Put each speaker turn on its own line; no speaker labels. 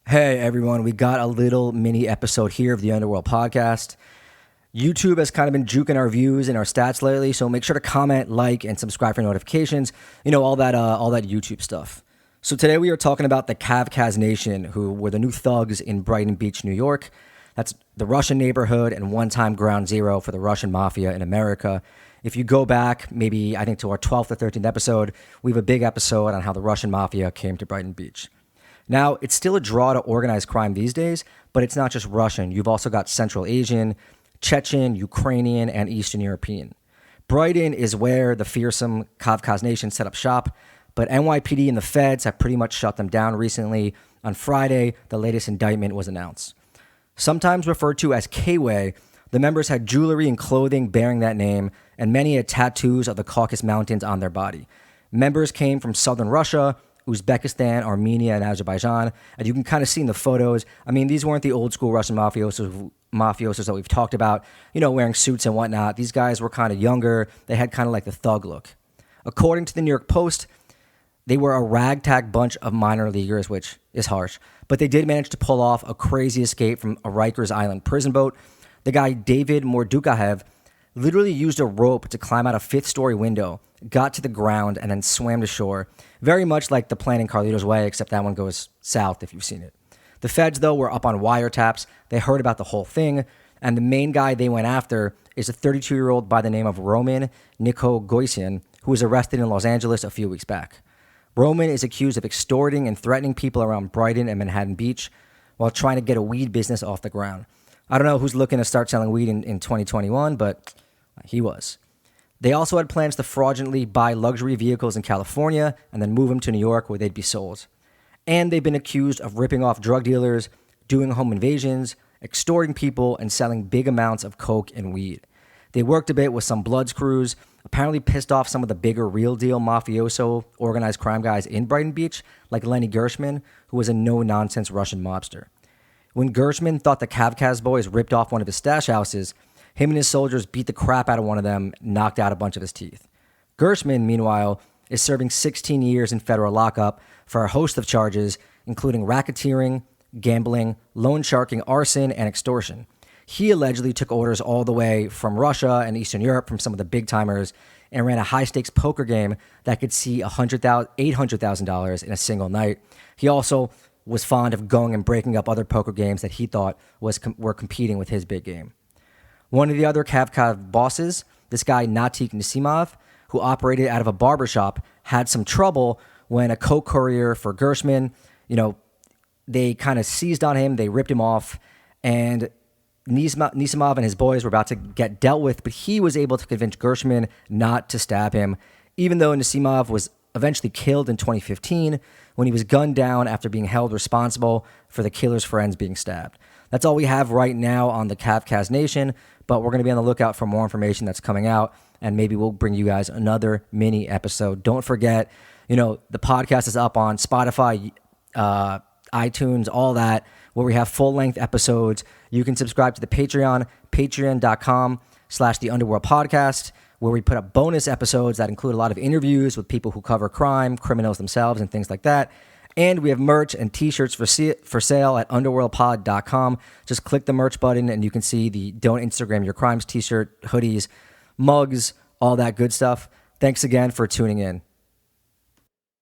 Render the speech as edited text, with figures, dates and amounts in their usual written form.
Hey everyone, we got a little mini episode here of the Underworld podcast. YouTube has kind of been juking our views and our stats lately, so make sure to comment, like, and subscribe for notifications. You know, all that YouTube stuff. So today we are talking about the KavKaz Nation, who were the new thugs in Brighton Beach, New York. That's the Russian neighborhood and one-time ground zero for the Russian mafia in America. If you go back, maybe I think to our 12th or 13th episode, we have a big episode on how the Russian mafia came to Brighton Beach. Now, it's still a draw to organized crime these days, but it's not just Russian. You've also got Central Asian, Chechen, Ukrainian, and Eastern European. Brighton is where the fearsome KavKaz Nation set up shop, but NYPD and the feds have pretty much shut them down recently. On Friday, the latest indictment was announced. Sometimes referred to as K-Way, the members had jewelry and clothing bearing that name, and many had tattoos of the Caucasus Mountains on their body. Members came from southern Russia, Uzbekistan, Armenia, and Azerbaijan. And you can kind of see in the photos, I mean, these weren't the old school Russian mafiosos that we've talked about, you know, wearing suits and whatnot. These guys were kind of younger. They had kind of like the thug look. According to the New York Post, they were a ragtag bunch of minor leaguers, which is harsh. But they did manage to pull off a crazy escape from a Rikers Island prison boat. The guy, David Mordukayev, literally used a rope to climb out a fifth-story window, got to the ground, and then swam to shore. Very much like the plan in Carlito's Way, except that one goes south if you've seen it. The feds, though, were up on wiretaps. They heard about the whole thing, and the main guy they went after is a 32-year-old by the name of Roman Nikogoisian, who was arrested in Los Angeles a few weeks back. Roman is accused of extorting and threatening people around Brighton and Manhattan Beach while trying to get a weed business off the ground. I don't know who's looking to start selling weed in 2021, but he was. They also had plans to fraudulently buy luxury vehicles in California and then move them to New York where they'd be sold. And they've been accused of ripping off drug dealers, doing home invasions, extorting people, and selling big amounts of coke and weed. They worked a bit with some Bloods crews, apparently pissed off some of the bigger real deal mafioso organized crime guys in Brighton Beach, like Lenny Gershman, who was a no-nonsense Russian mobster. When Gershman thought the KavKaz boys ripped off one of his stash houses, him and his soldiers beat the crap out of one of them, knocked out a bunch of his teeth. Gershman, meanwhile, is serving 16 years in federal lockup for a host of charges, including racketeering, gambling, loan sharking, arson, and extortion. He allegedly took orders all the way from Russia and Eastern Europe from some of the big-timers and ran a high-stakes poker game that could see $800,000 in a single night. He also was fond of going and breaking up other poker games that he thought were competing with his big game. One of the other KavKaz bosses, this guy Natik Nisimov, who operated out of a barbershop, had some trouble when a coke courier for Gershman, they kind of seized on him, they ripped him off, and Nisimov and his boys were about to get dealt with, but he was able to convince Gershman not to stab him, even though Nisimov was eventually killed in 2015 when he was gunned down after being held responsible for the killer's friends being stabbed. That's all we have right now on the KavKaz Nation, but we're going to be on the lookout for more information that's coming out, and maybe we'll bring you guys another mini episode. Don't forget, the podcast is up on Spotify, iTunes, all that, where we have full-length episodes. You can subscribe to the Patreon, patreon.com/The Underworld Podcast, where we put up bonus episodes that include a lot of interviews with people who cover crime, criminals themselves, and things like that. And we have merch and t-shirts for sale at underworldpod.com. Just click the merch button and you can see the Don't Instagram Your Crimes t-shirt, hoodies, mugs, all that good stuff. Thanks again for tuning in.